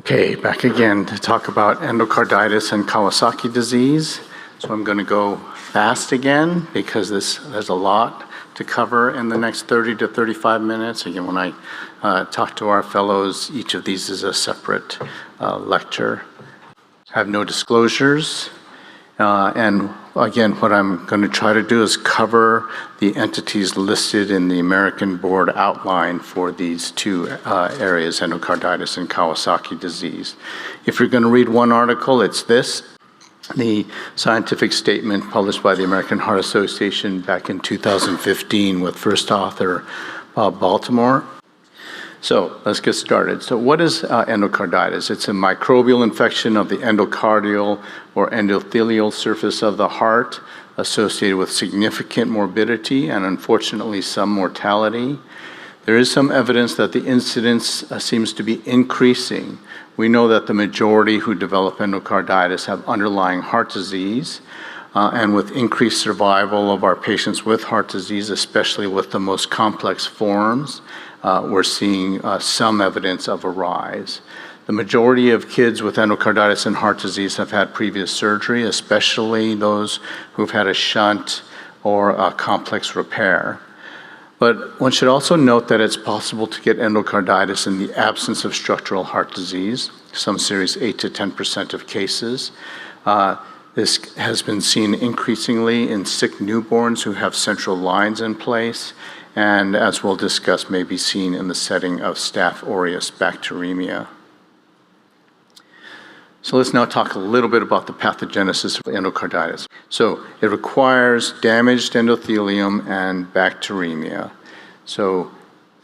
Okay, back again to talk about endocarditis and Kawasaki disease. So I'm going to go fast again because there's a lot to cover in the next 30 to 35 minutes. Again, when I talk to our fellows, each of these is a separate lecture. I have no disclosures. And again, what I'm going to try to do is cover the entities listed in the American Board outline for these two areas, endocarditis and Kawasaki disease. If you're going to read one article, it's this, the scientific statement published by the American Heart Association back in 2015 with first author Bob Baltimore. So let's get started. So what is endocarditis? It's a microbial infection of the endocardial or endothelial surface of the heart associated with significant morbidity and unfortunately some mortality. There is some evidence that the incidence seems to be increasing. We know that the majority who develop endocarditis have underlying heart disease, and with increased survival of our patients with heart disease, especially with the most complex forms, we're seeing some evidence of a rise. The majority of kids with endocarditis and heart disease have had previous surgery, especially those who've had a shunt or a complex repair. But one should also note that it's possible to get endocarditis in the absence of structural heart disease, some series 8 to 10% of cases. This has been seen increasingly in sick newborns who have central lines in place, and as we'll discuss, may be seen in the setting of Staph aureus bacteremia. So let's now talk a little bit about the pathogenesis of endocarditis. So it requires damaged endothelium and bacteremia. So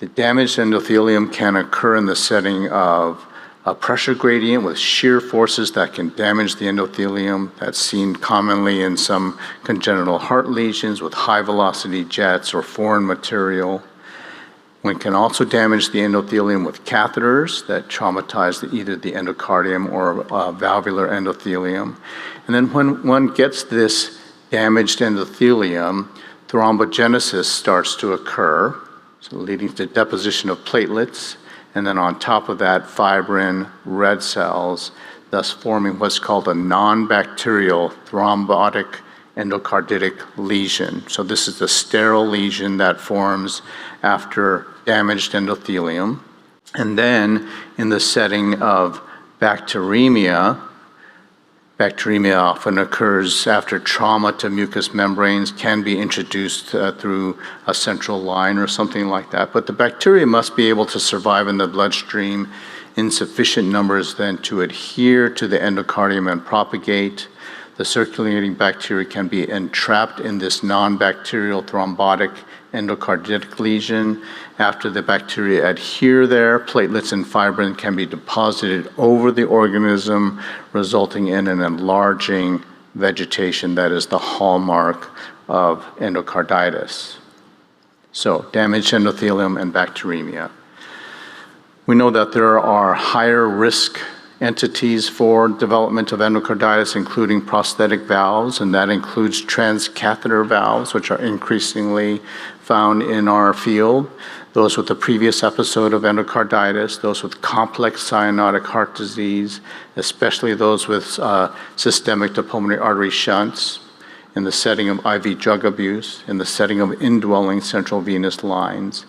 the damaged endothelium can occur in the setting of a pressure gradient with shear forces that can damage the endothelium. That's seen commonly in some congenital heart lesions with high velocity jets or foreign material. One can also damage the endothelium with catheters that traumatize either the endocardium or valvular endothelium. And then when one gets this damaged endothelium, thrombogenesis starts to occur, so leading to deposition of platelets, and then on top of that, fibrin, red cells, thus forming what's called a non-bacterial thrombotic endocarditic lesion. So this is the sterile lesion that forms after damaged endothelium. And then in the setting of bacteremia, bacteremia often occurs after trauma to mucous membranes, can be introduced through a central line or something like that. But the bacteria must be able to survive in the bloodstream in sufficient numbers then to adhere to the endocardium and propagate. The circulating bacteria can be entrapped in this non-bacterial thrombotic endocarditic lesion. After the bacteria adhere there, platelets and fibrin can be deposited over the organism, resulting in an enlarging vegetation that is the hallmark of endocarditis. So, damaged endothelium and bacteremia. We know that there are higher risk entities for development of endocarditis, including prosthetic valves, and that includes transcatheter valves, which are increasingly found in our field. Those with a previous episode of endocarditis, those with complex cyanotic heart disease, especially those with systemic to pulmonary artery shunts, in the setting of IV drug abuse, in the setting of indwelling central venous lines,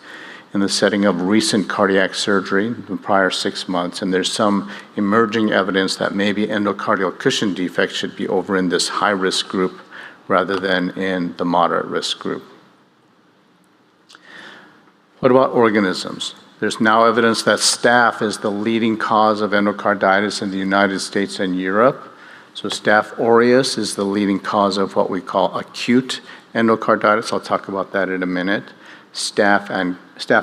in the setting of recent cardiac surgery in the prior 6 months, and there's some emerging evidence that maybe endocardial cushion defects should be over in this high-risk group rather than in the moderate risk group. What about organisms? There's now evidence that staph is the leading cause of endocarditis in the United States and Europe. So Staph aureus is the leading cause of what we call acute endocarditis. I'll talk about that in a minute. Staph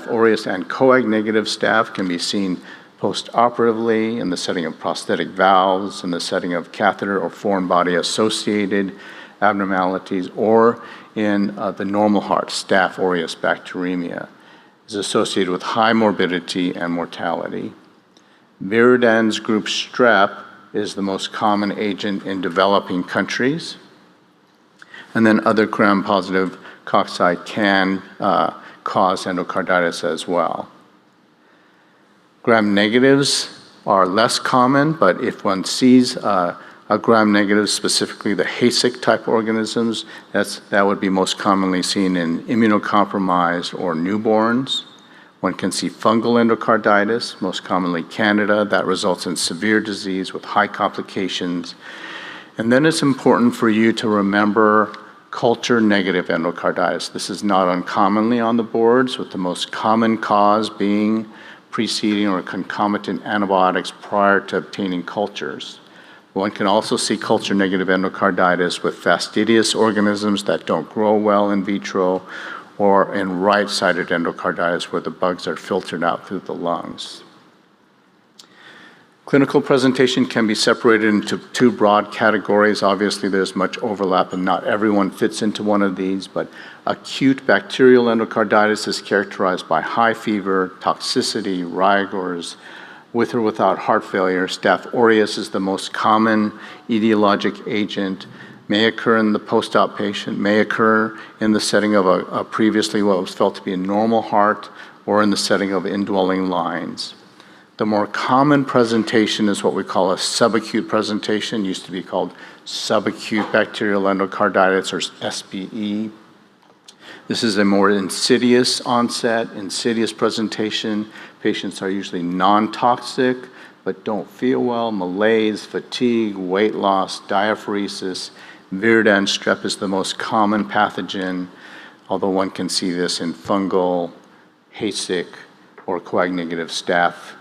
aureus and coag-negative staph can be seen post-operatively in the setting of prosthetic valves, in the setting of catheter or foreign body associated abnormalities, or in the normal heart. Staph aureus bacteremia is associated with high morbidity and mortality. Viridans group strep is the most common agent in developing countries. And then other gram-positive cocci can cause endocarditis as well. Gram-negatives are less common, but if one sees a gram-negative, specifically the HASIC type organisms, that would be most commonly seen in immunocompromised or newborns. One can see fungal endocarditis, most commonly Candida, that results in severe disease with high complications. And then it's important for you to remember culture-negative endocarditis. This is not uncommonly on the boards, with the most common cause being preceding or concomitant antibiotics prior to obtaining cultures. One can also see culture-negative endocarditis with fastidious organisms that don't grow well in vitro, or in right-sided endocarditis where the bugs are filtered out through the lungs. Clinical presentation can be separated into two broad categories. Obviously, there's much overlap and not everyone fits into one of these, but acute bacterial endocarditis is characterized by high fever, toxicity, rigors, with or without heart failure. Staph aureus is the most common etiologic agent, may occur in the post-op patient, may occur in the setting of a previously what was felt to be a normal heart, or in the setting of indwelling lines. The more common presentation is what we call a subacute presentation, used to be called subacute bacterial endocarditis, or SBE. This is a more insidious onset, insidious presentation. Patients are usually non-toxic, but don't feel well, malaise, fatigue, weight loss, diaphoresis. Viridans strep is the most common pathogen, although one can see this in fungal, HASIC, or coag-negative staph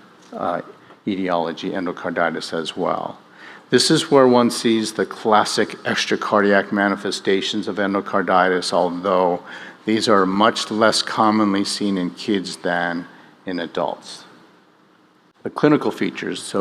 etiology endocarditis as well. This is where one sees the classic extracardiac manifestations of endocarditis, although these are much less commonly seen in kids than in adults. The clinical features,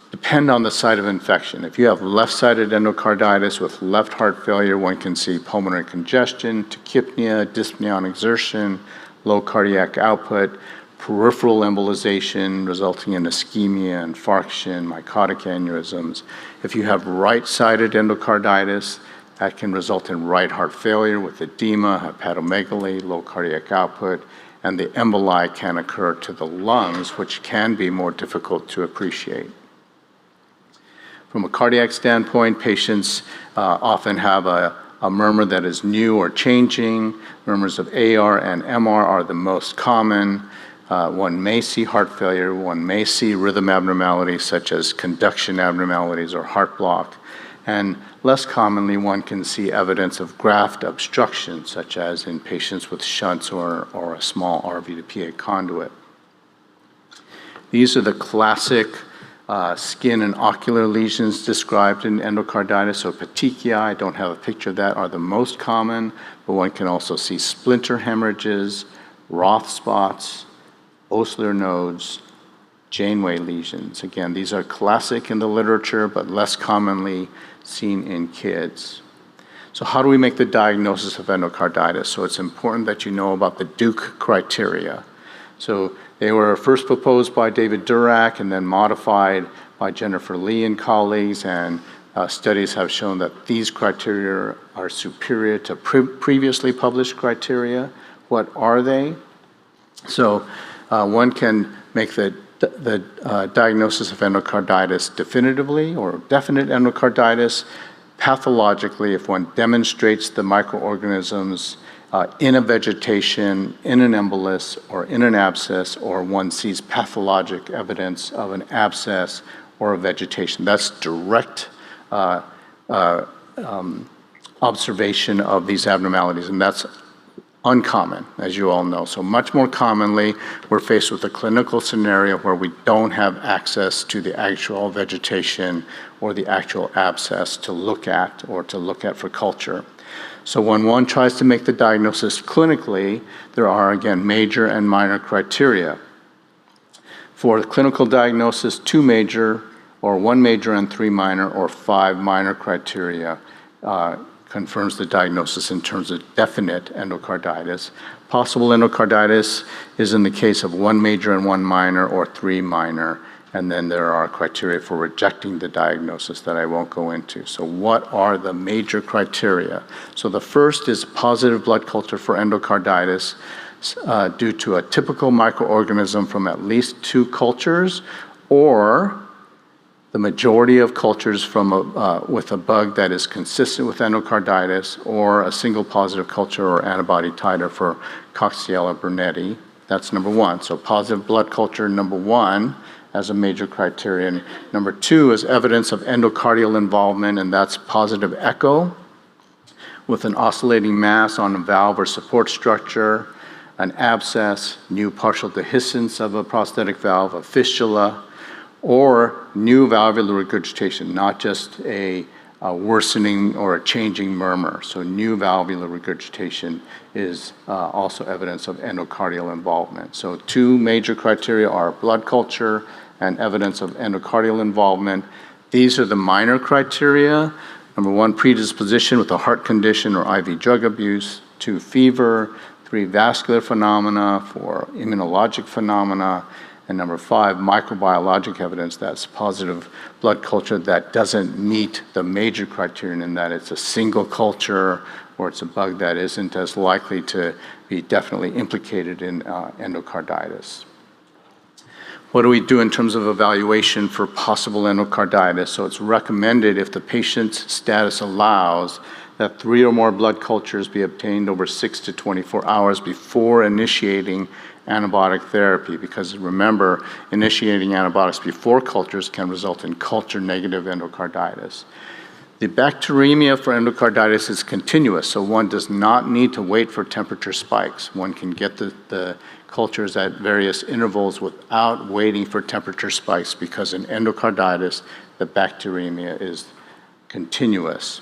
depend on the site of infection. If you have left-sided endocarditis with left heart failure, one can see pulmonary congestion, tachypnea, dyspnea on exertion, low cardiac output, peripheral embolization resulting in ischemia, infarction, myocardic aneurysms. If you have right-sided endocarditis, that can result in right heart failure with edema, hepatomegaly, low cardiac output, and the emboli can occur to the lungs, which can be more difficult to appreciate. From a cardiac standpoint, patients often have a murmur that is new or changing. Murmurs of AR and MR are the most common. One may see heart failure. One may see rhythm abnormalities such as conduction abnormalities or heart block. And less commonly, one can see evidence of graft obstruction, such as in patients with shunts or a small RV to PA conduit. These are the classic skin and ocular lesions described in endocarditis. So petechiae, I don't have a picture of that, are the most common, but one can also see splinter hemorrhages, Roth spots, ocellular nodes, Janeway lesions. Again, these are classic in the literature, but less commonly seen in kids. So how do we make the diagnosis of endocarditis? So it's important that you know about the Duke criteria. So they were first proposed by David Durack and then modified by Jennifer Lee and colleagues, and studies have shown that these criteria are superior to previously published criteria. What are they? So one can make the diagnosis of endocarditis definitively or definite endocarditis pathologically if one demonstrates the microorganisms in a vegetation, in an embolus, or in an abscess, or one sees pathologic evidence of an abscess or a vegetation. That's direct observation of these abnormalities, and that's uncommon, as you all know. So much more commonly, we're faced with a clinical scenario where we don't have access to the actual vegetation or the actual abscess to look at for culture. So when one tries to make the diagnosis clinically, there are, again, major and minor criteria. For the clinical diagnosis, 2 major, or 1 major and 3 minor, or 5 minor criteria confirms the diagnosis in terms of definite endocarditis. Possible endocarditis is in the case of 1 major and 1 minor, or 3 minor, and then there are criteria for rejecting the diagnosis that I won't go into. So what are the major criteria? So the first is positive blood culture for endocarditis due to a typical microorganism from at least 2 cultures, or the majority of cultures with a bug that is consistent with endocarditis, or a single positive culture or antibody titer for Coxiella burnetii. That's number one. So positive blood culture, number one, as a major criterion. Number two is evidence of endocardial involvement, and that's positive echo with an oscillating mass on a valve or support structure, an abscess, new partial dehiscence of a prosthetic valve, a fistula, or new valvular regurgitation, not just a worsening or a changing murmur. So new valvular regurgitation is also evidence of endocardial involvement. So two major criteria are blood culture and evidence of endocardial involvement. These are the minor criteria. Number one, predisposition with a heart condition or IV drug abuse. Two, fever. Three, vascular phenomena. Four, immunologic phenomena. And number five, microbiologic evidence, that's positive blood culture that doesn't meet the major criterion in that it's a single culture or it's a bug that isn't as likely to be definitely implicated in endocarditis. What do we do in terms of evaluation for possible endocarditis? So it's recommended, if the patient's status allows, that 3 or more blood cultures be obtained over 6 to 24 hours before initiating antibiotic therapy, because remember, initiating antibiotics before cultures can result in culture-negative endocarditis. The bacteremia for endocarditis is continuous, so one does not need to wait for temperature spikes. One can get the cultures at various intervals without waiting for temperature spikes, because in endocarditis, the bacteremia is continuous.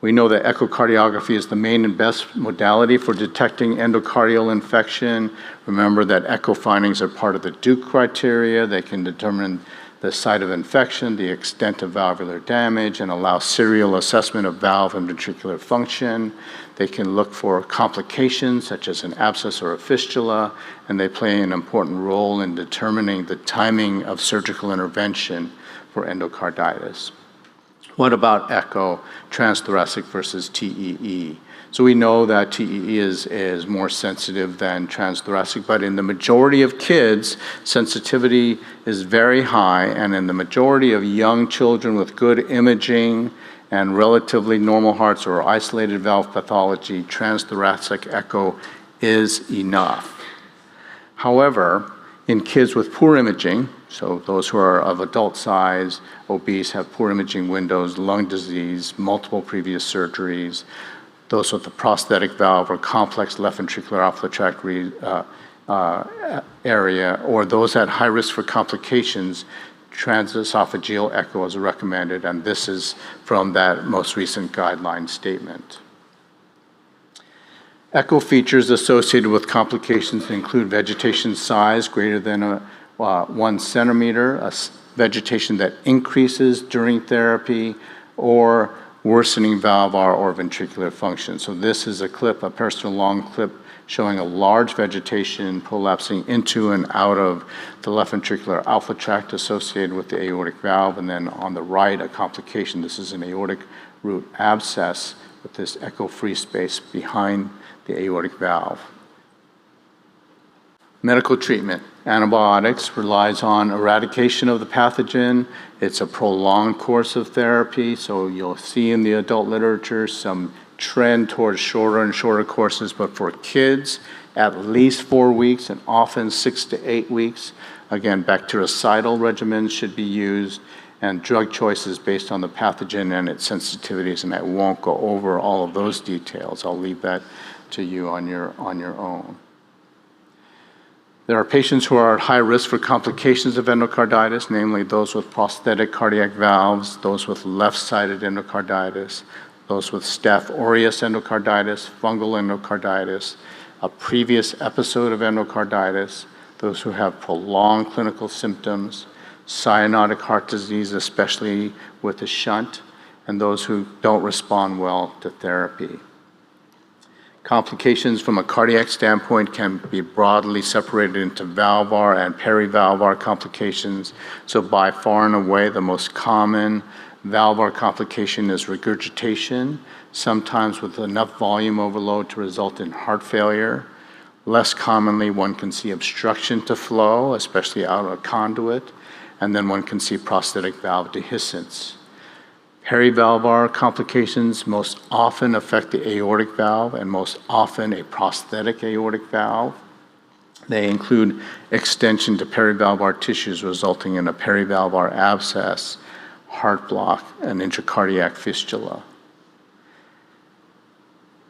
We know that echocardiography is the main and best modality for detecting endocardial infection. Remember that echo findings are part of the Duke criteria. They can determine the site of infection, the extent of valvular damage, and allow serial assessment of valve and ventricular function. They can look for complications such as an abscess or a fistula, and they play an important role in determining the timing of surgical intervention for endocarditis. What about echo, transthoracic versus TEE? So we know that TEE is more sensitive than transthoracic, but in the majority of kids, sensitivity is very high, and in the majority of young children with good imaging and relatively normal hearts or isolated valve pathology, transthoracic echo is enough. However, in kids with poor imaging, so those who are of adult size, obese, have poor imaging windows, lung disease, multiple previous surgeries, those with a prosthetic valve or complex left ventricular outflow tract area, or those at high risk for complications, transesophageal echo is recommended, and this is from that most recent guideline statement. Echo features associated with complications include vegetation size greater than 1 centimeter, a vegetation that increases during therapy, or worsening valvular or ventricular function. So this is a clip, a personal long clip, showing a large vegetation prolapsing into and out of the left ventricular outflow tract associated with the aortic valve, and then on the right, a complication. This is an aortic root abscess with this echo-free space behind the aortic valve. Medical treatment. Antibiotics relies on eradication of the pathogen. It's a prolonged course of therapy, so you'll see in the adult literature some trend towards shorter and shorter courses, but for kids, at least 4 weeks and often 6 to 8 weeks. Again, bactericidal regimens should be used, and drug choices based on the pathogen and its sensitivities, and I won't go over all of those details. I'll leave that to you on your own. There are patients who are at high risk for complications of endocarditis, namely those with prosthetic cardiac valves, those with left-sided endocarditis, those with Staph aureus endocarditis, fungal endocarditis, a previous episode of endocarditis, those who have prolonged clinical symptoms, cyanotic heart disease, especially with a shunt, and those who don't respond well to therapy. Complications from a cardiac standpoint can be broadly separated into valvular and perivalvular complications. So by far and away, the most common valvular complication is regurgitation, sometimes with enough volume overload to result in heart failure. Less commonly, one can see obstruction to flow, especially out of a conduit. and then one can see prosthetic valve dehiscence. Perivalvular complications most often affect the aortic valve and most often a prosthetic aortic valve. They include extension to perivalvular tissues resulting in a perivalvular abscess, heart block, and intracardiac fistula.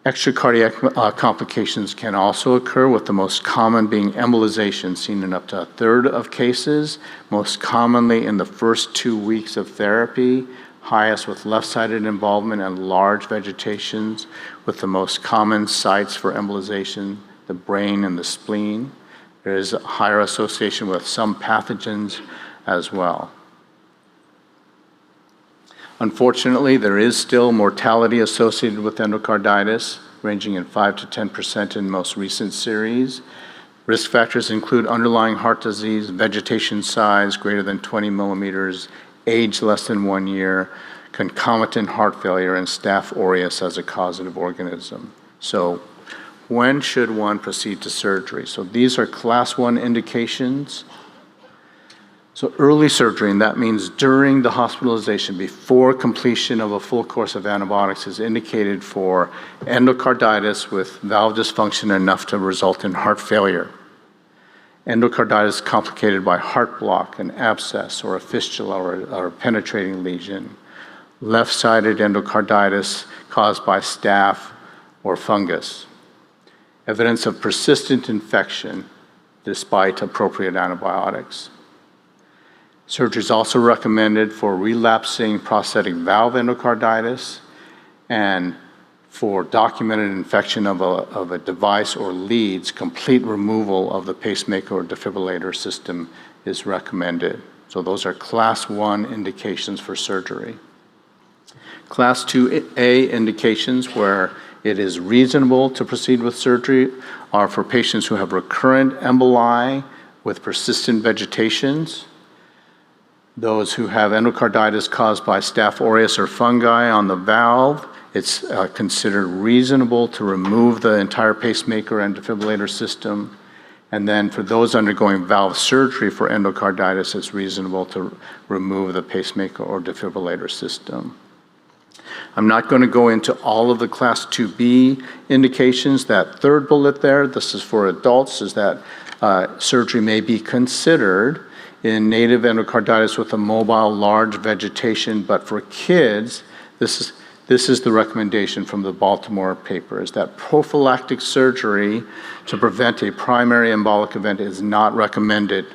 Extracardiac complications can also occur, with the most common being embolization, seen in up to a third of cases, most commonly in the first 2 weeks of therapy, highest with left-sided involvement and large vegetations, with the most common sites for embolization, the brain and the spleen. There is a higher association with some pathogens as well. Unfortunately, there is still mortality associated with endocarditis, ranging in 5 to 10% in most recent series. Risk factors include underlying heart disease, vegetation size greater than 20 millimeters, age less than 1 year, concomitant heart failure, and Staph aureus as a causative organism. So when should one proceed to surgery? So these are class 1 indications. So early surgery, and that means during the hospitalization, before completion of a full course of antibiotics, is indicated for endocarditis with valve dysfunction enough to result in heart failure. Endocarditis complicated by heart block, an abscess, or a fistula, or a penetrating lesion. Left-sided endocarditis caused by staph or fungus. Evidence of persistent infection despite appropriate antibiotics. Surgery is also recommended for relapsing prosthetic valve endocarditis and for documented infection of a device or leads. Complete removal of the pacemaker or defibrillator system is recommended. So those are class 1 indications for surgery. Class 2A indications where it is reasonable to proceed with surgery are for patients who have recurrent emboli with persistent vegetations, those who have endocarditis caused by Staph aureus or fungi on the valve. It's considered reasonable to remove the entire pacemaker and defibrillator system. And then for those undergoing valve surgery for endocarditis, it's reasonable to remove the pacemaker or defibrillator system. I'm not going to go into all of the class 2B indications. That third bullet there, this is for adults, is that surgery may be considered in native endocarditis with a mobile large vegetation, but for kids, this is the recommendation from the Baltimore paper, is that prophylactic surgery to prevent a primary embolic event is not recommended.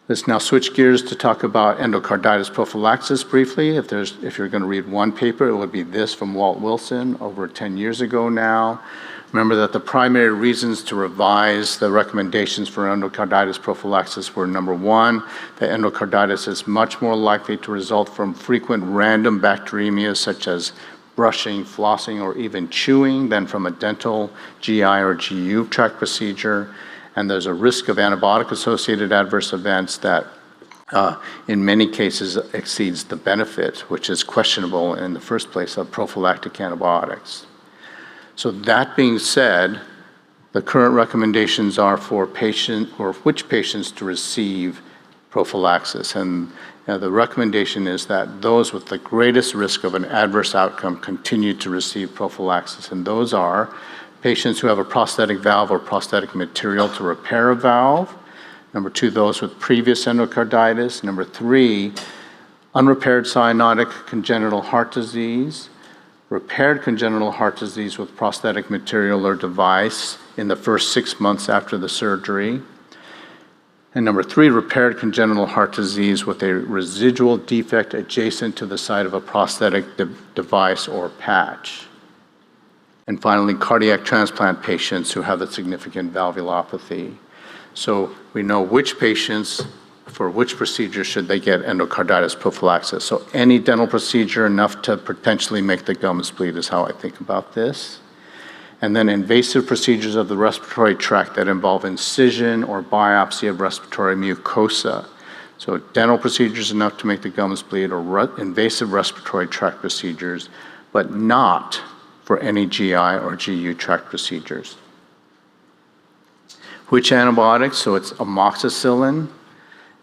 Let's now switch gears to talk about endocarditis prophylaxis briefly. If you're going to read one paper, it would be this from Walt Wilson over 10 years ago now. Remember that the primary reasons to revise the recommendations for endocarditis prophylaxis were, number 1, that endocarditis is much more likely to result from frequent random bacteremia such as brushing, flossing, or even chewing than from a dental, GI, or GU tract procedure. And there's a risk of antibiotic-associated adverse events that in many cases exceeds the benefit, which is questionable in the first place, of prophylactic antibiotics. So that being said, the current recommendations are for which patients to receive prophylaxis. And the recommendation is that those with the greatest risk of an adverse outcome continue to receive prophylaxis. And those are patients who have a prosthetic valve or prosthetic material to repair a valve. Number 2, those with previous endocarditis. Number 3, unrepaired cyanotic congenital heart disease. Repaired congenital heart disease with prosthetic material or device in the first 6 months after the surgery. And number 3, repaired congenital heart disease with a residual defect adjacent to the site of a prosthetic device or patch. And finally, cardiac transplant patients who have a significant valvulopathy. So we know which patients, for which procedure should they get endocarditis prophylaxis. So any dental procedure enough to potentially make the gums bleed is how I think about this. And then invasive procedures of the respiratory tract that involve incision or biopsy of respiratory mucosa. So dental procedures enough to make the gums bleed, or invasive respiratory tract procedures, but not for any GI or GU tract procedures. Which antibiotics? So it's amoxicillin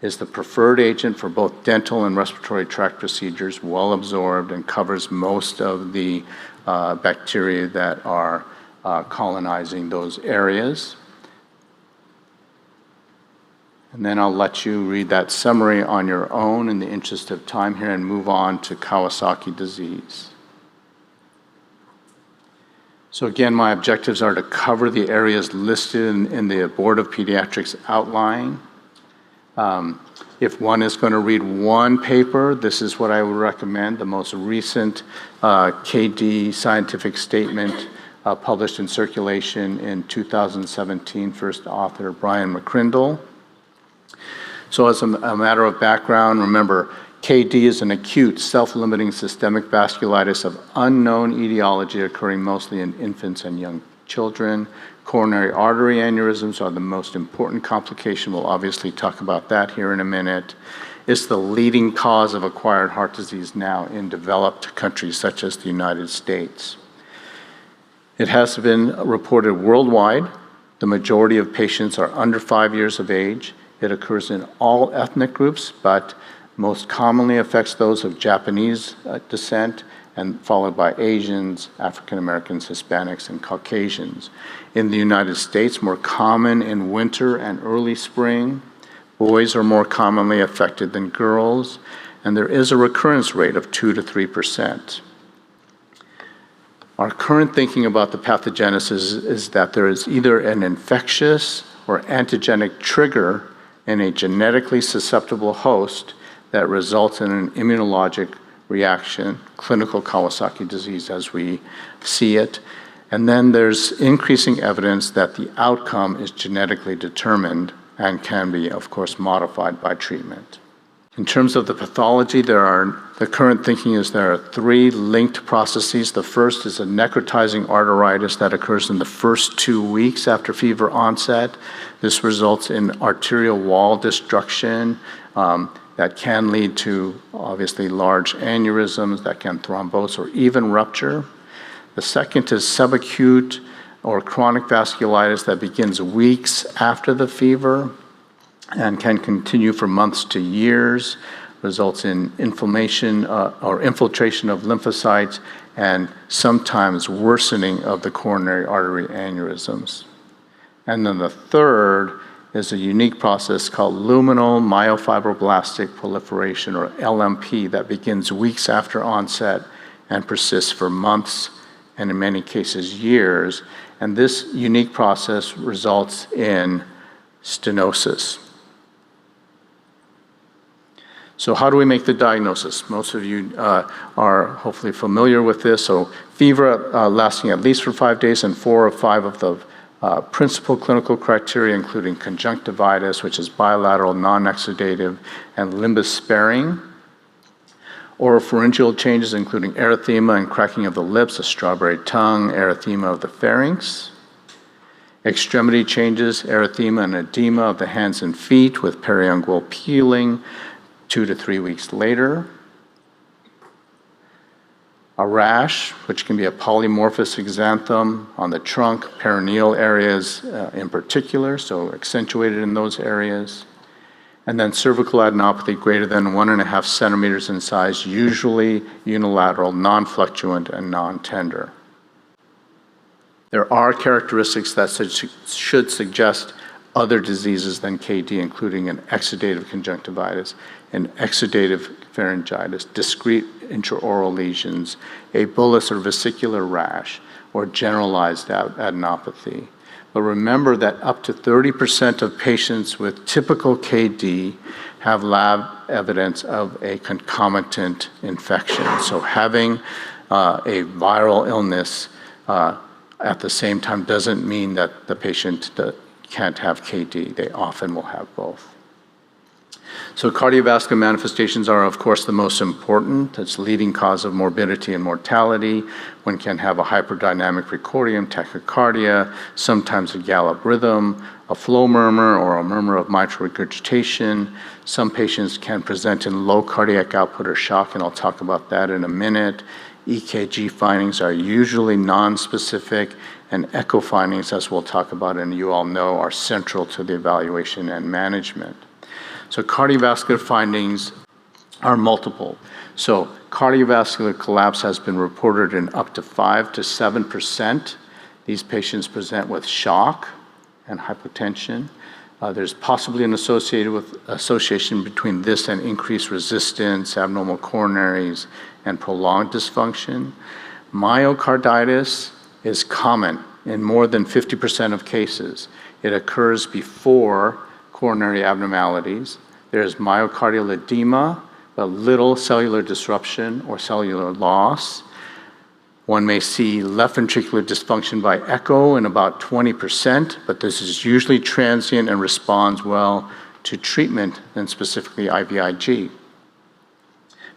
is the preferred agent for both dental and respiratory tract procedures, well absorbed and covers most of the bacteria that are colonizing those areas. And then I'll let you read that summary on your own in the interest of time here and move on to Kawasaki disease. So again, my objectives are to cover the areas listed in the Board of Pediatrics outline. If one is going to read one paper, this is what I would recommend, the most recent KD scientific statement published in Circulation in 2017, first author Brian McCrindle. So as a matter of background, remember, KD is an acute self-limiting systemic vasculitis of unknown etiology occurring mostly in infants and young children. Coronary artery aneurysms are the most important complication. We'll obviously talk about that here in a minute. It's the leading cause of acquired heart disease now in developed countries such as the United States. It has been reported worldwide. The majority of patients are under 5 years of age. It occurs in all ethnic groups, but most commonly affects those of Japanese descent, and followed by Asians, African Americans, Hispanics, and Caucasians. In the United States, more common in winter and early spring. Boys are more commonly affected than girls, and there is a recurrence rate of 2 to 3%. Our current thinking about the pathogenesis is that there is either an infectious or antigenic trigger in a genetically susceptible host that results in an immunologic reaction, clinical Kawasaki disease as we see it. And then there's increasing evidence that the outcome is genetically determined and can be, of course, modified by treatment. In terms of the pathology, the current thinking is there are 3 linked processes. The first is a necrotizing arteritis that occurs in the first 2 weeks after fever onset. This results in arterial wall destruction that can lead to, obviously, large aneurysms that can thrombose or even rupture. The second is subacute or chronic vasculitis that begins weeks after the fever and can continue for months to years, results in inflammation or infiltration of lymphocytes, and sometimes worsening of the coronary artery aneurysms. And then the third is a unique process called luminal myofibroblastic proliferation, or LMP, that begins weeks after onset and persists for months and in many cases years. And this unique process results in stenosis. So how do we make the diagnosis? Most of you are hopefully familiar with this. So fever lasting at least for 5 days and 4 or 5 of the principal clinical criteria, including conjunctivitis, which is bilateral, non-exudative, and limbus sparing. Oropharyngeal changes, including erythema and cracking of the lips, a strawberry tongue, erythema of the pharynx. Extremity changes, erythema and edema of the hands and feet with periungual peeling 2 to 3 weeks later. A rash, which can be a polymorphous exanthum on the trunk, perineal areas in particular, so accentuated in those areas. And then cervical adenopathy greater than 1.5 centimeters in size, usually unilateral, non-fluctuant, and non-tender. There are characteristics that should suggest other diseases than KD, including an exudative conjunctivitis, an exudative pharyngitis, discrete intraoral lesions, a bullous or vesicular rash, or generalized adenopathy. But remember that up to 30% of patients with typical KD have lab evidence of a concomitant infection. So having a viral illness at the same time doesn't mean that the patient can't have KD. They often will have both. So cardiovascular manifestations are, of course, the most important. It's the leading cause of morbidity and mortality. One can have a hyperdynamic precordium, tachycardia, sometimes a gallop rhythm, a flow murmur, or a murmur of mitral regurgitation. Some patients can present in low cardiac output or shock, and I'll talk about that in a minute. EKG findings are usually nonspecific, and echo findings, as we'll talk about and you all know, are central to the evaluation and management. So cardiovascular findings are multiple. So cardiovascular collapse has been reported in up to 5 to 7%. These patients present with shock and hypotension. There's possibly an association between this and increased resistance, abnormal coronaries, and prolonged dysfunction. Myocarditis is common in more than 50% of cases. It occurs before coronary abnormalities. There's myocardial edema, but little cellular disruption or cellular loss. One may see left ventricular dysfunction by echo in about 20%, but this is usually transient and responds well to treatment, and specifically IVIG.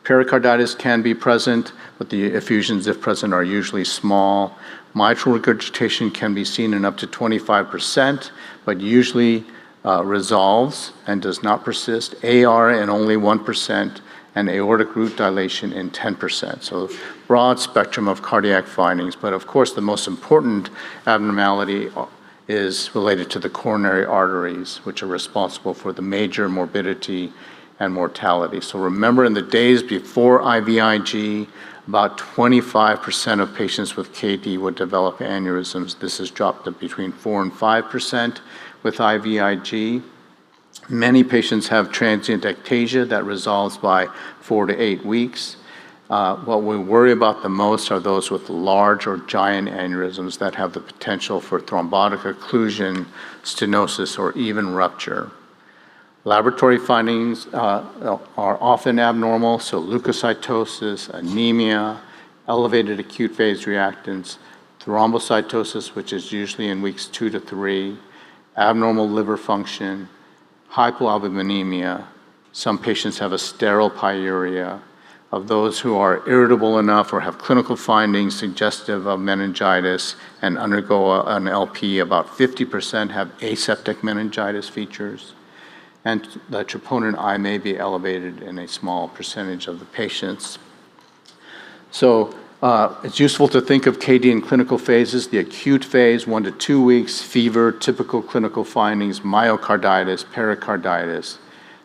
Pericarditis can be present, but the effusions, if present, are usually small. Mitral regurgitation can be seen in up to 25%, but usually resolves and does not persist. AR in only 1%, and aortic root dilation in 10%. So broad spectrum of cardiac findings, but of course the most important abnormality is related to the coronary arteries, which are responsible for the major morbidity and mortality. So remember, in the days before IVIG, about 25% of patients with KD would develop aneurysms. This has dropped to between 4 and 5% with IVIG. Many patients have transient ectasia that resolves by 4 to 8 weeks. What we worry about the most are those with large or giant aneurysms that have the potential for thrombotic occlusion, stenosis, or even rupture. Laboratory findings are often abnormal, so leukocytosis, anemia, elevated acute phase reactants, thrombocytosis, which is usually in weeks 2 to 3, abnormal liver function, hypoalbuminemia. Some patients have a sterile pyuria. Of those who are irritable enough or have clinical findings suggestive of meningitis and undergo an LP, about 50% have aseptic meningitis features. And the troponin I may be elevated in a small percentage of the patients. So it's useful to think of KD in clinical phases. The acute phase, 1 to 2 weeks, fever, typical clinical findings, myocarditis, pericarditis.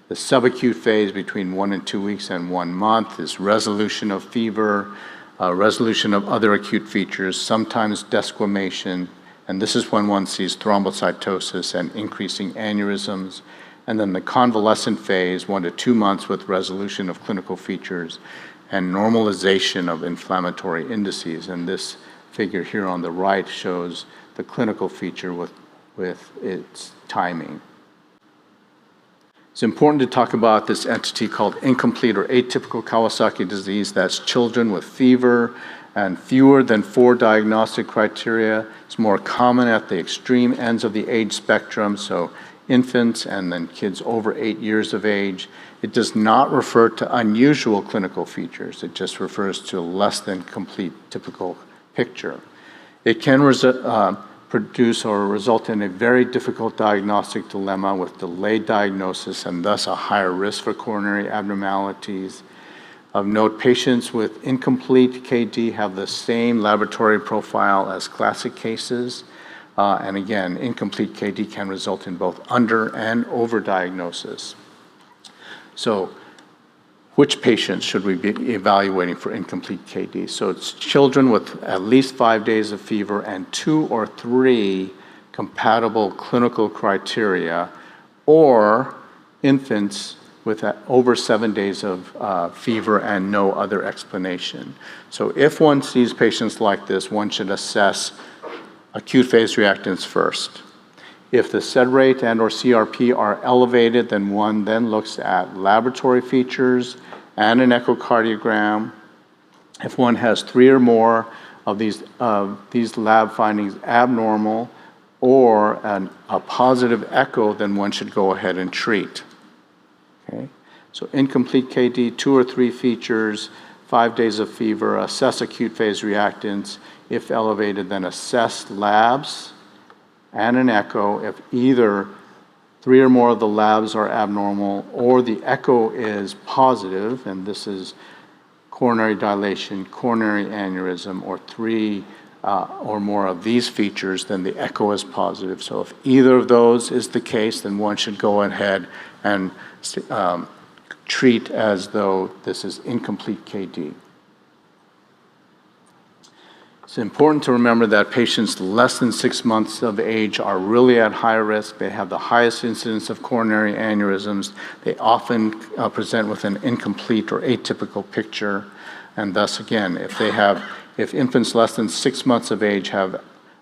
The subacute phase between 1 and 2 weeks and 1 month is resolution of fever, resolution of other acute features, sometimes desquamation, and this is when one sees thrombocytosis and increasing aneurysms. And then the convalescent phase, 1 to 2 months with resolution of clinical features and normalization of inflammatory indices. And this figure here on the right shows the clinical feature with its timing. It's important to talk about this entity called incomplete or atypical Kawasaki disease. That's children with fever and fewer than 4 diagnostic criteria. It's more common at the extreme ends of the age spectrum, so infants and then kids over 8 years of age. It does not refer to unusual clinical features. It just refers to a less than complete typical picture. It can produce or result in a very difficult diagnostic dilemma with delayed diagnosis and thus a higher risk for coronary abnormalities. Of note, patients with incomplete KD have the same laboratory profile as classic cases. And again, incomplete KD can result in both under and overdiagnosis. So which patients should we be evaluating for incomplete KD? So it's children with at least 5 days of fever and 2 or 3 compatible clinical criteria, or infants with over 7 days of fever and no other explanation. So if one sees patients like this, one should assess acute phase reactants first. If the SED rate and or CRP are elevated, then one then looks at laboratory features and an echocardiogram. If one has 3 or more of these lab findings abnormal or a positive echo, then one should go ahead and treat. Okay? So incomplete KD, 2 or 3 features, 5 days of fever, assess acute phase reactants. If elevated, then assess labs and an echo. If either 3 or more of the labs are abnormal or the echo is positive, and this is coronary dilation, coronary aneurysm, or three or more of these features, then the echo is positive. So if either of those is the case, then one should go ahead and treat as though this is incomplete KD. It's important to remember that patients less than 6 months of age are really at high risk. They have the highest incidence of coronary aneurysms. They often present with an incomplete or atypical picture. And thus, again, if infants less than 6 months of age have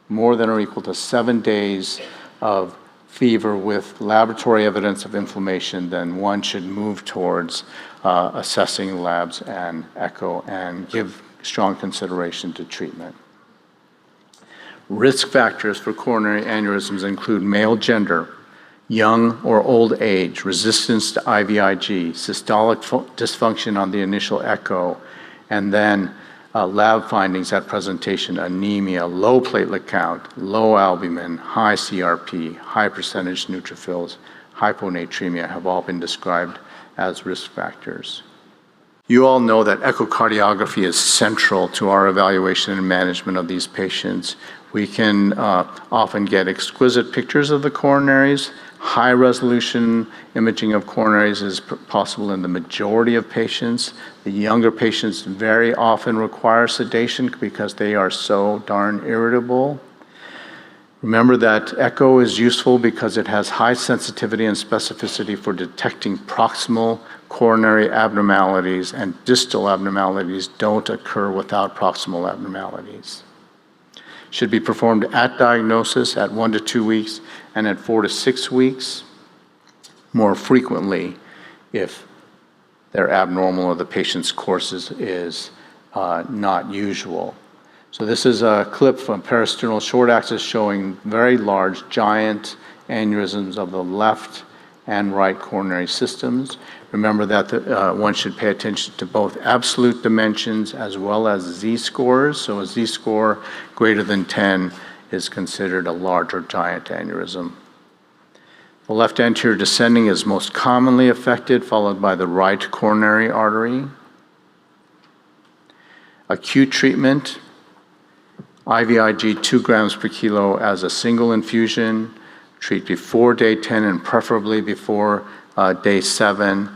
more than or equal to 7 days of fever with laboratory evidence of inflammation, then one should move towards assessing labs and echo and give strong consideration to treatment. Risk factors for coronary aneurysms include male gender, young or old age, resistance to IVIG, systolic dysfunction on the initial echo, and then lab findings at presentation: anemia, low platelet count, low albumin, high CRP, high percentage neutrophils, hyponatremia have all been described as risk factors. You all know that echocardiography is central to our evaluation and management of these patients. We can often get exquisite pictures of the coronaries. High-resolution imaging of coronaries is possible in the majority of patients. The younger patients very often require sedation because they are so darn irritable. Remember that echo is useful because it has high sensitivity and specificity for detecting proximal coronary abnormalities, and distal abnormalities don't occur without proximal abnormalities. Should be performed at diagnosis at 1 to 2 weeks and at 4 to 6 weeks, more frequently if they're abnormal or the patient's course is not usual. So this is a clip from parasternal short axis showing very large, giant aneurysms of the left and right coronary systems. Remember that one should pay attention to both absolute dimensions as well as z-scores. So a z-score greater than 10 is considered a large or giant aneurysm. The left anterior descending is most commonly affected, followed by the right coronary artery. Acute treatment: IVIG 2 grams per kilo as a single infusion. Treat before day 10 and preferably before day 7.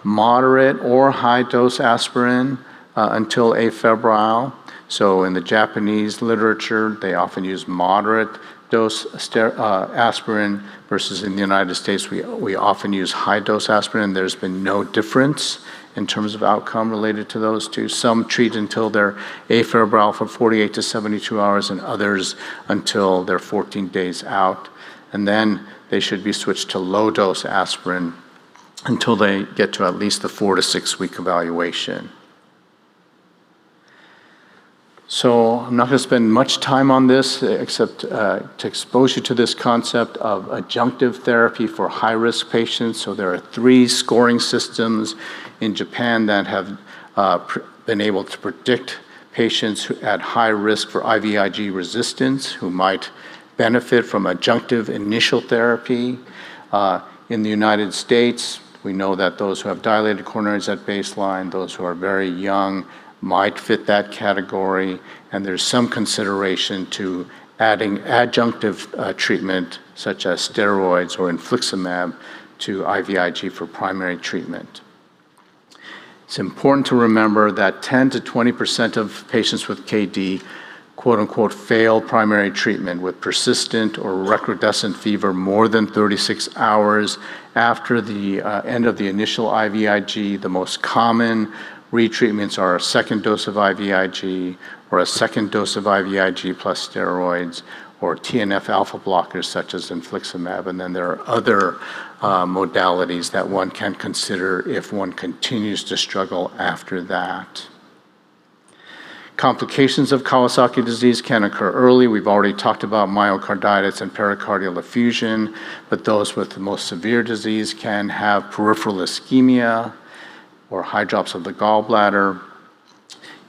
Moderate or high dose aspirin until afebrile. So in the Japanese literature, they often use moderate dose aspirin versus in the United States, we often use high dose aspirin. There's been no difference in terms of outcome related to those two. Some treat until they're afebrile for 48 to 72 hours and others until they're 14 days out. And then they should be switched to low dose aspirin until they get to at least the 4 to 6 week evaluation. So I'm not going to spend much time on this except to expose you to this concept of adjunctive therapy for high-risk patients. So there are 3 scoring systems in Japan that have been able to predict patients at high risk for IVIG resistance who might benefit from adjunctive initial therapy. In the United States, we know that those who have dilated coronaries at baseline, those who are very young, might fit that category, and there's some consideration to adding adjunctive treatment such as steroids or infliximab to IVIG for primary treatment. It's important to remember that 10 to 20% of patients with KD quote-unquote fail primary treatment with persistent or recrudescent fever more than 36 hours after the end of the initial IVIG. The most common retreatments are a second dose of IVIG or a second dose of IVIG plus steroids or TNF alpha blockers such as infliximab. And then there are other modalities that one can consider if one continues to struggle after that. Complications of Kawasaki disease can occur early. We've already talked about myocarditis and pericardial effusion, but those with the most severe disease can have peripheral ischemia or high drops of the gallbladder.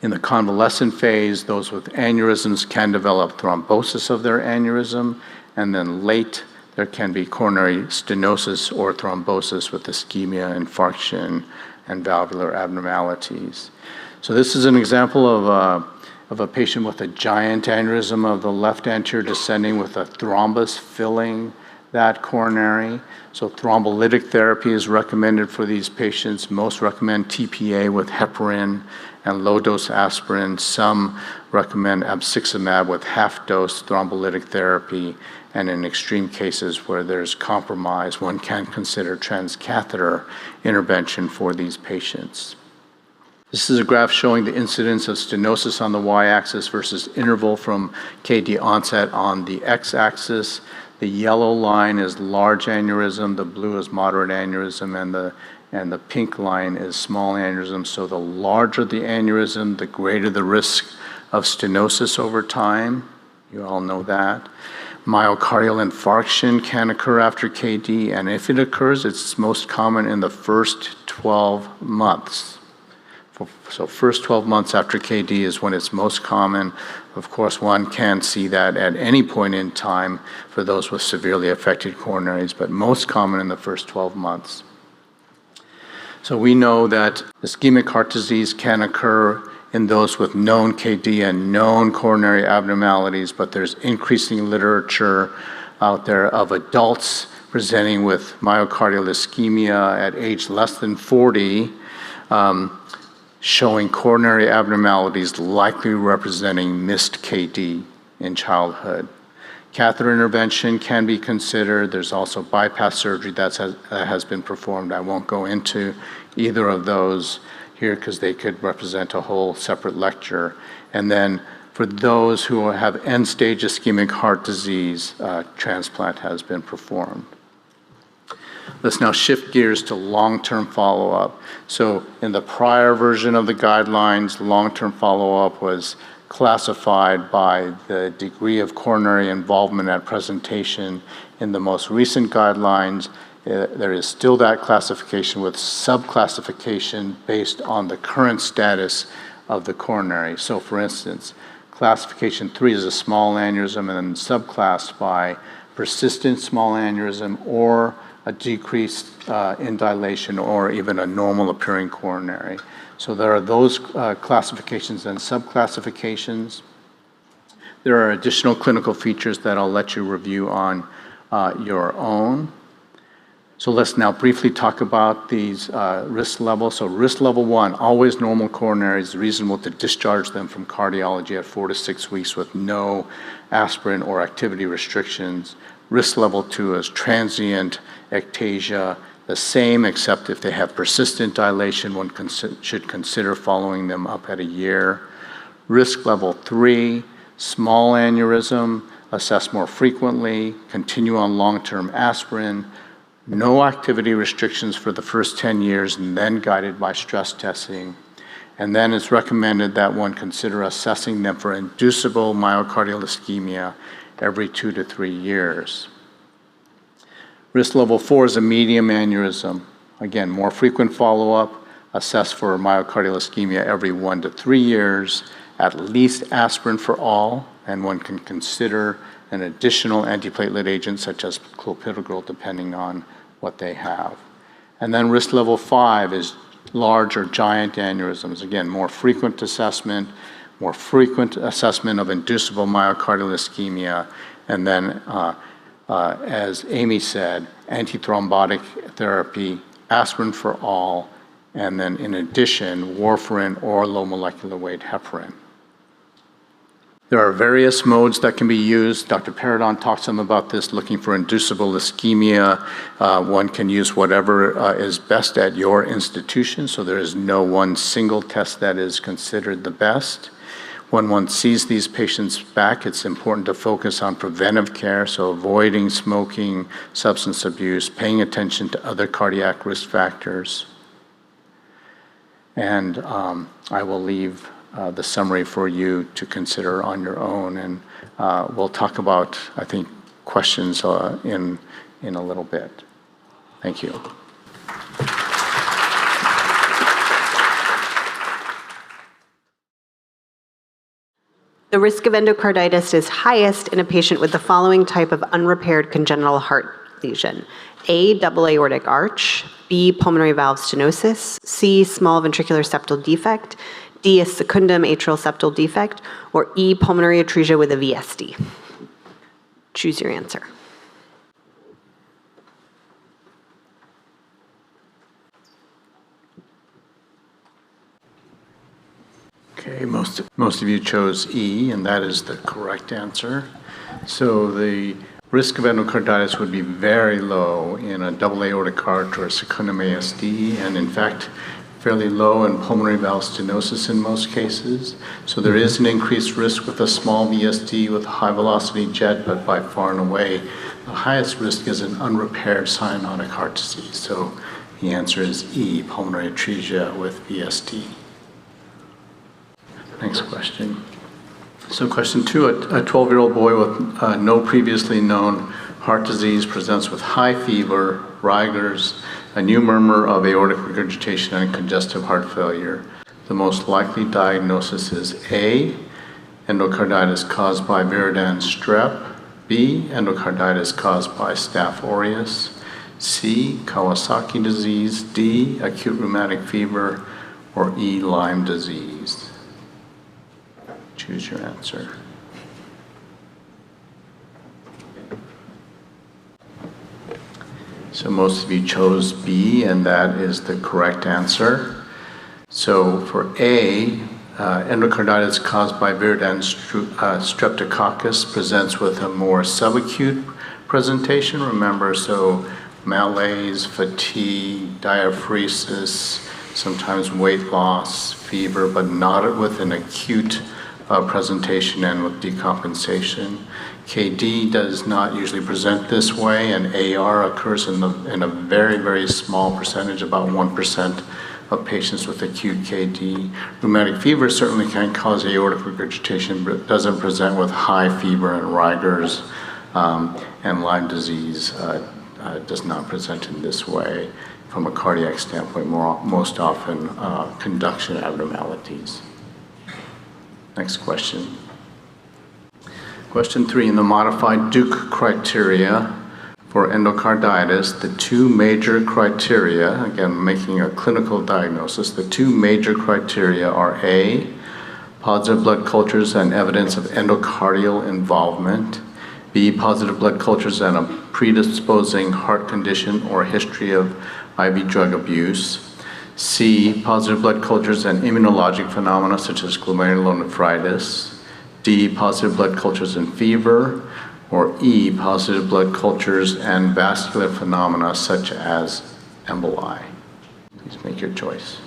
In the convalescent phase, those with aneurysms can develop thrombosis of their aneurysm, and then late, there can be coronary stenosis or thrombosis with ischemia, infarction, and valvular abnormalities. So this is an example of a patient with a giant aneurysm of the left anterior descending with a thrombus filling that coronary. So thrombolytic therapy is recommended for these patients. Most recommend TPA with heparin and low-dose aspirin. Some recommend abciximab with half-dose thrombolytic therapy. And in extreme cases where there's compromise, one can consider transcatheter intervention for these patients. This is a graph showing the incidence of stenosis on the y-axis versus interval from KD onset on the x-axis. The yellow line is large aneurysm, the blue is moderate aneurysm, and the pink line is small aneurysm. So the larger the aneurysm, the greater the risk of stenosis over time. You all know that. Myocardial infarction can occur after KD, and if it occurs, it's most common in the first 12 months. So first 12 months after KD is when it's most common. Of course, one can see that at any point in time for those with severely affected coronaries, but most common in the first 12 months. So we know that ischemic heart disease can occur in those with known KD and known coronary abnormalities, but there's increasing literature out there of adults presenting with myocardial ischemia at age less than 40, showing coronary abnormalities likely representing missed KD in childhood. Catheter intervention can be considered. There's also bypass surgery that has been performed. I won't go into either of those here because they could represent a whole separate lecture. And then for those who have end-stage ischemic heart disease, transplant has been performed. Let's now shift gears to long-term follow-up. So in the prior version of the guidelines, long-term follow-up was classified by the degree of coronary involvement at presentation. In the most recent guidelines, there is still that classification with subclassification based on the current status of the coronary. So for instance, classification 3 is a small aneurysm and then subclassed by persistent small aneurysm or a decrease in dilation or even a normal appearing coronary. So there are those classifications and subclassifications. There are additional clinical features that I'll let you review on your own. So let's now briefly talk about these risk levels. So risk level 1, always normal coronaries, reasonable to discharge them from cardiology at 4 to 6 weeks with no aspirin or activity restrictions. Risk level 2 is transient ectasia, the same except if they have persistent dilation, one should consider following them up at a year. Risk level 3, small aneurysm, assess more frequently, continue on long-term aspirin, no activity restrictions for the first 10 years and then guided by stress testing. And then it's recommended that one consider assessing them for inducible myocardial ischemia every 2 to 3 years. Risk level 4 is a medium aneurysm. Again, more frequent follow-up, assess for myocardial ischemia every 1 to 3 years, at least aspirin for all, and one can consider an additional antiplatelet agent such as clopidogrel depending on what they have. And then risk level 5 is large or giant aneurysms. Again, more frequent assessment of inducible myocardial ischemia, and then as Amy said, antithrombotic therapy, aspirin for all, and then in addition, warfarin or low molecular weight heparin. There are various modes that can be used. Dr. Paradon talked some about this, looking for inducible ischemia. One can use whatever is best at your institution, so there is no one single test that is considered the best. When one sees these patients back, it's important to focus on preventive care, so avoiding smoking, substance abuse, paying attention to other cardiac risk factors. And I will leave the summary for you to consider on your own, and we'll talk about, I think, questions in a little bit. Thank you. The risk of endocarditis is highest in a patient with the following type of unrepaired congenital heart lesion? A, double aortic arch, B, pulmonary valve stenosis, C, small ventricular septal defect, D, a secundum atrial septal defect, or E, pulmonary atresia with a VSD. Choose your answer. Okay, most of you chose E, and that is the correct answer. So the risk of endocarditis would be very low in a double aortic arch or secundum ASD, and in fact, fairly low in pulmonary valve stenosis in most cases. So there is an increased risk with a small VSD with a high velocity jet, but by far and away, the highest risk is an unrepaired cyanotic heart disease. So the answer is E, pulmonary atresia with VSD. Next question. So question 2, a 12-year-old boy with no previously known heart disease presents with high fever, rigors, a new murmur of aortic regurgitation and congestive heart failure. The most likely diagnosis is A, endocarditis caused by Viridans strep, B, endocarditis caused by Staph aureus, C, Kawasaki disease, D, acute rheumatic fever, or E, Lyme disease. Choose your answer. So most of you chose B, and that is the correct answer. So for A, endocarditis caused by Viridans streptococcus presents with a more subacute presentation. Remember, so malaise, fatigue, diaphoresis, sometimes weight loss, fever, but not with an acute presentation and with decompensation. KD does not usually present this way, and AR occurs in a very, very small percentage, about 1% of patients with acute KD. Rheumatic fever certainly can cause aortic regurgitation, but it doesn't present with high fever and rigors, and Lyme disease does not present in this way. From a cardiac standpoint, most often conduction abnormalities. Next question. Question 3, in the modified Duke criteria for endocarditis, the two major criteria, again making a clinical diagnosis, the two major criteria are A, positive blood cultures and evidence of endocardial involvement, B, positive blood cultures and a predisposing heart condition or history of IV drug abuse, C, positive blood cultures and immunologic phenomena such as glomerulonephritis, D, positive blood cultures and fever, or E, positive blood cultures and vascular phenomena such as emboli. Please make your choice.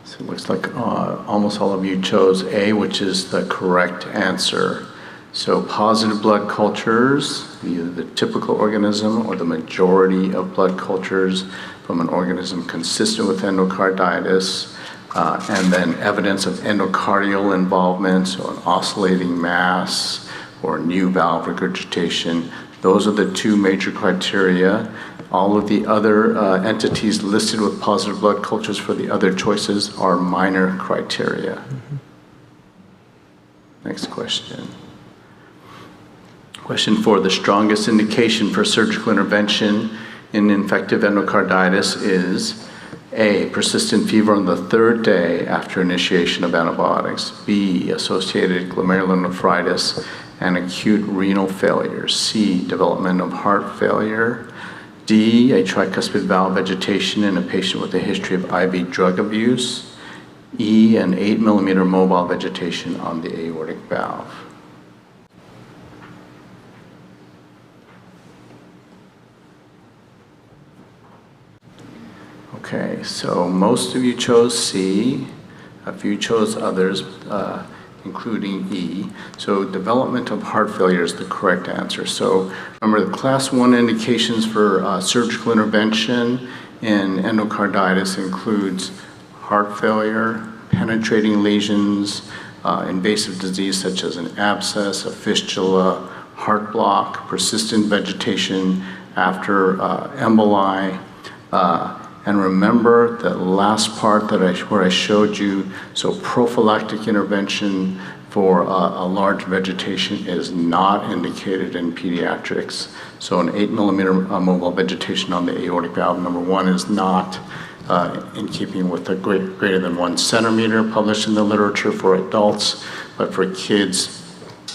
So it looks like almost all of you chose A, which is the correct answer. So positive blood cultures, either the typical organism or the majority of blood cultures from an organism consistent with endocarditis, and then evidence of endocardial involvement, so an oscillating mass or new valve regurgitation. Those are the two major criteria. All of the other entities listed with positive blood cultures for the other choices are minor criteria. Mm-hmm. Next question. Question 4, the strongest indication for surgical intervention in infective endocarditis is A, persistent fever on the third day after initiation of antibiotics, B, associated glomerulonephritis and acute renal failure, C, development of heart failure, D, a tricuspid valve vegetation in a patient with a history of IV drug abuse, E, an 8 millimeter mobile vegetation on the aortic valve. Okay, so most of you chose C, a few chose others, including E. So development of heart failure is the correct answer. So remember, the class 1 indications for surgical intervention in endocarditis includes heart failure, penetrating lesions, invasive disease such as an abscess, a fistula, heart block, persistent vegetation after emboli, and remember the last part that where I showed you, so prophylactic intervention for a large vegetation is not indicated in pediatrics. So an 8 millimeter mobile vegetation on the aortic valve, number one, is not in keeping with the greater than 1 centimeter published in the literature for adults, but for kids,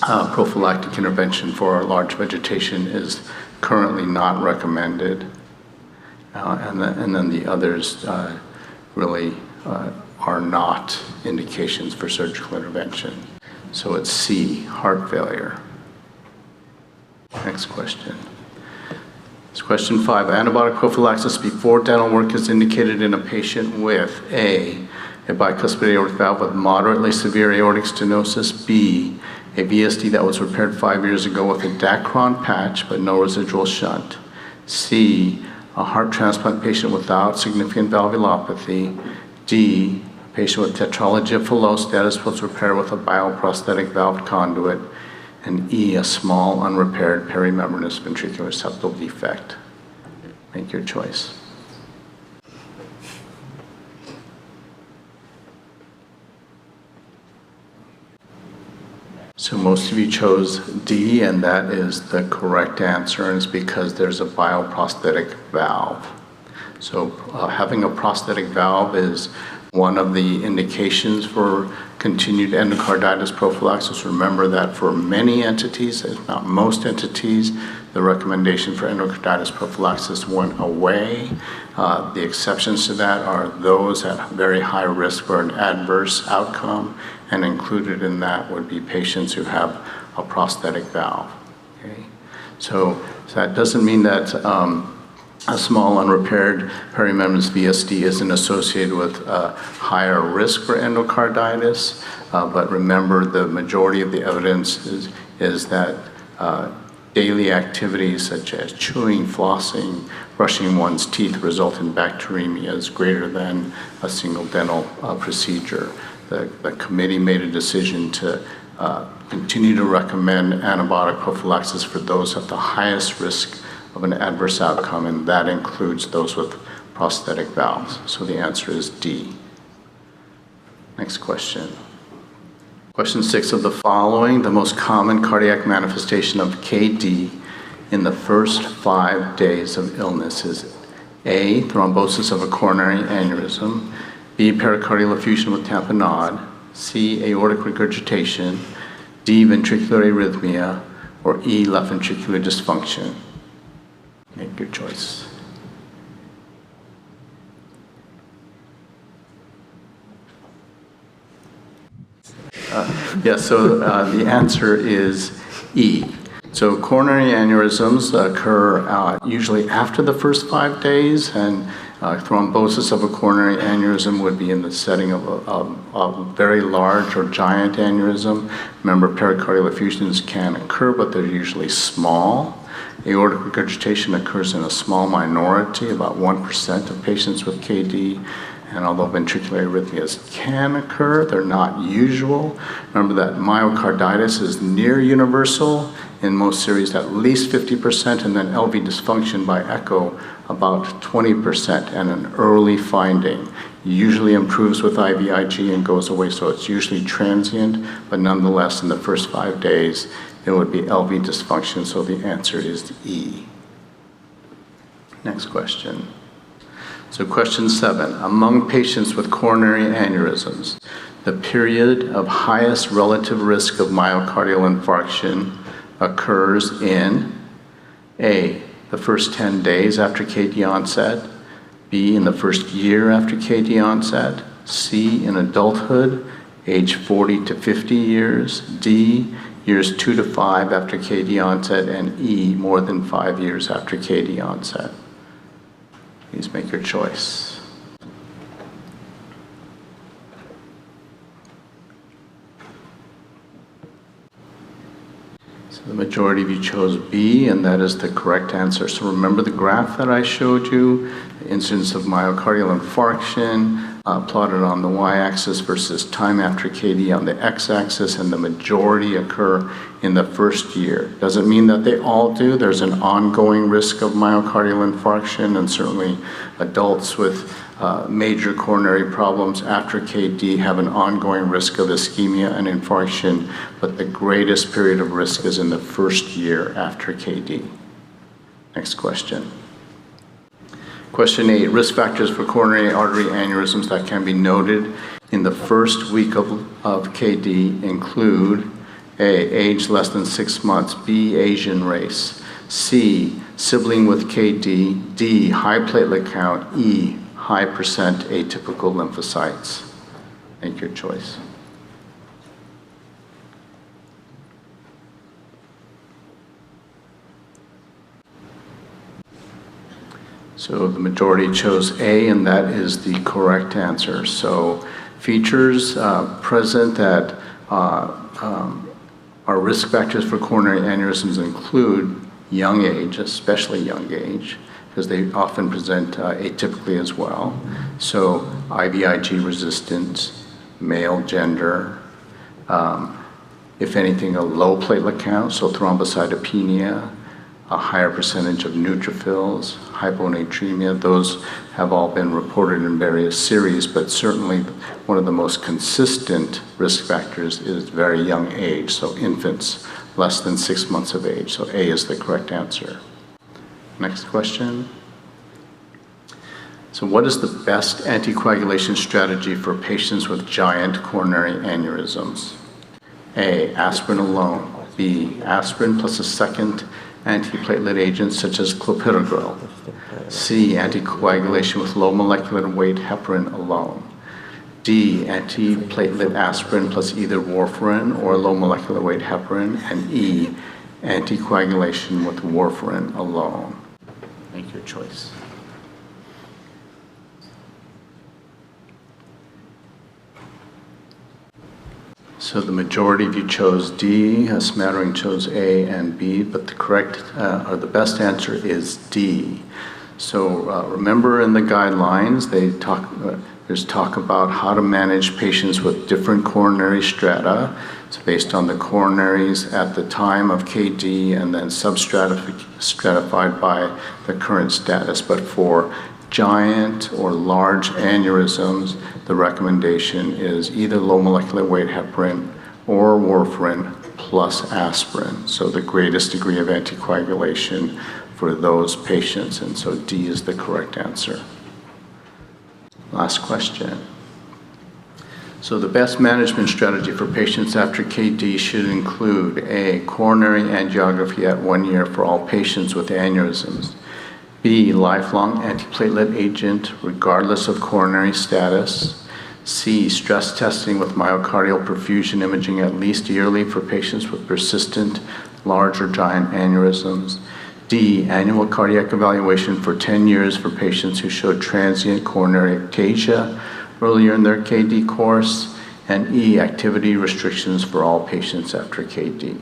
prophylactic intervention for a large vegetation is currently not recommended. And then the others really are not indications for surgical intervention. So it's C, heart failure. Next question. It's question 5. Antibiotic prophylaxis before dental work is indicated in a patient with A, a bicuspid aortic valve with moderately severe aortic stenosis, B, a VSD that was repaired 5 years ago with a Dacron patch but no residual shunt, C, a heart transplant patient without significant valvulopathy, D, a patient with tetralogy of Fallot status post-repair with a bioprosthetic valve conduit, and E, a small unrepaired perimembranous ventricular septal defect. Make your choice. So most of you chose D, and that is the correct answer, and it's because there's a bioprosthetic valve. So having a prosthetic valve is one of the indications for continued endocarditis prophylaxis. Remember that for many entities, if not most entities, the recommendation for endocarditis prophylaxis went away. The exceptions to that are those at very high risk for an adverse outcome, and included in that would be patients who have a prosthetic valve. Okay? So that doesn't mean that a small unrepaired perimembranous VSD isn't associated with higher risk for endocarditis, but remember the majority of the evidence is that daily activities such as chewing, flossing, brushing one's teeth result in bacteremias greater than a single dental procedure. The committee made a decision to continue to recommend antibiotic prophylaxis for those at the highest risk of an adverse outcome, and that includes those with prosthetic valves. So the answer is D. Next question. Question 6, of the following, the most common cardiac manifestation of KD in the first 5 days of illness is A, thrombosis of a coronary aneurysm, B, pericardial effusion with tamponade, C, aortic regurgitation, D, ventricular arrhythmia, or E, left ventricular dysfunction. Make your choice. The answer is E. So coronary aneurysms occur usually after the first 5 days, and thrombosis of a coronary aneurysm would be in the setting of a very large or giant aneurysm. Remember, pericardial effusions can occur, but they're usually small. Aortic regurgitation occurs in a small minority, about 1% of patients with KD. And although ventricular arrhythmias can occur, they're not usual. Remember that myocarditis is near universal in most series, at least 50%, and then LV dysfunction by echo about 20%, and an early finding. Usually improves with IVIG and goes away, so it's usually transient, but nonetheless, in the first 5 days, it would be LV dysfunction, so the answer is E. Next question. So question 7, among patients with coronary aneurysms, the period of highest relative risk of myocardial infarction occurs in A, the first 10 days after KD onset, B, in the first year after KD onset, C, in adulthood, age 40 to 50 years, D, years 2 to 5 after KD onset, and E, more than 5 years after KD onset. Please make your choice. So the majority of you chose B, and that is the correct answer. So remember the graph that I showed you, the incidence of myocardial infarction, plotted on the y-axis versus time after KD on the x-axis, and the majority occur in the first year. Doesn't mean that they all do. There's an ongoing risk of myocardial infarction, and certainly adults with major coronary problems after KD have an ongoing risk of ischemia and infarction, but the greatest period of risk is in the first year after KD. Next question. Question 8, risk factors for coronary artery aneurysms that can be noted in the first week of KD include A, age less than 6 months, B, Asian race, C, sibling with KD, D, high platelet count, E, high percent atypical lymphocytes. Make your choice. So the majority chose A, and that is the correct answer. So features present that are risk factors for coronary aneurysms include young age, especially young age, because they often present atypically as well. So IVIG resistance, male gender, if anything, a low platelet count, so thrombocytopenia, a higher percentage of neutrophils, hyponatremia. Those have all been reported in various series, but certainly one of the most consistent risk factors is very young age, so infants less than 6 months of age. So A is the correct answer. Next question. So what is the best anticoagulation strategy for patients with giant coronary aneurysms? A, aspirin alone. B, aspirin plus a second antiplatelet agent such as clopidogrel. C, anticoagulation with low molecular weight heparin alone. D, antiplatelet aspirin plus either warfarin or low molecular weight heparin. And E, anticoagulation with warfarin alone. Make your choice. So the majority of you chose D, a smattering chose A and B, but the correct, or the best answer is D. So remember in the guidelines, there's talk about how to manage patients with different coronary strata. It's based on the coronaries at the time of KD and then substratified by the current status. But for giant or large aneurysms, the recommendation is either low molecular weight heparin or warfarin plus aspirin. So the greatest degree of anticoagulation for those patients. And so D is the correct answer. Last question. So the best management strategy for patients after KD should include A, coronary angiography at 1 year for all patients with aneurysms. B, lifelong antiplatelet agent regardless of coronary status. C, stress testing with myocardial perfusion imaging at least yearly for patients with persistent large or giant aneurysms. D, annual cardiac evaluation for 10 years for patients who showed transient coronary ectasia earlier in their KD course. And E, activity restrictions for all patients after KD.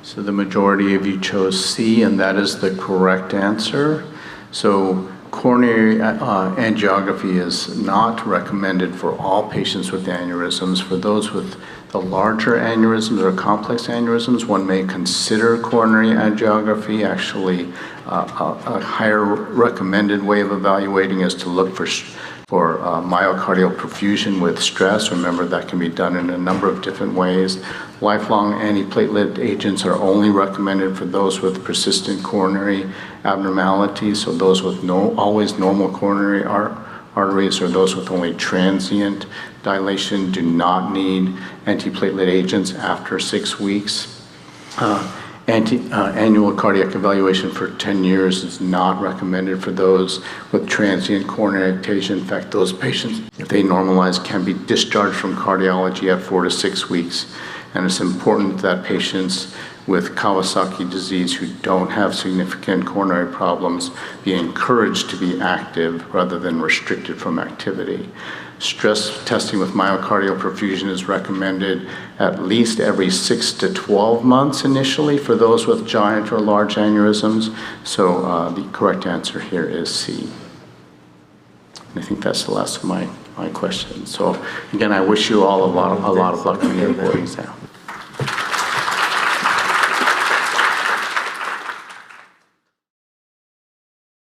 So the majority of you chose C, and that is the correct answer. So coronary angiography is not recommended for all patients with aneurysms. For those with the larger aneurysms or complex aneurysms, one may consider coronary angiography. Actually, a higher recommended way of evaluating is to look for myocardial perfusion with stress. Remember, that can be done in a number of different ways. Lifelong antiplatelet agents are only recommended for those with persistent coronary abnormalities, so those with always normal coronary arteries or those with only transient dilation do not need antiplatelet agents after 6 weeks. Annual cardiac evaluation for 10 years is not recommended for those with transient coronary ectasia. In fact, those patients, if they normalize, can be discharged from cardiology at 4 to 6 weeks. And it's important that patients with Kawasaki disease who don't have significant coronary problems be encouraged to be active rather than restricted from activity. Stress testing with myocardial perfusion is recommended at least every 6 to 12 months initially for those with giant or large aneurysms. So the correct answer here is C. And I think that's the last of my questions. So again, I wish you all a lot of luck in your board exam.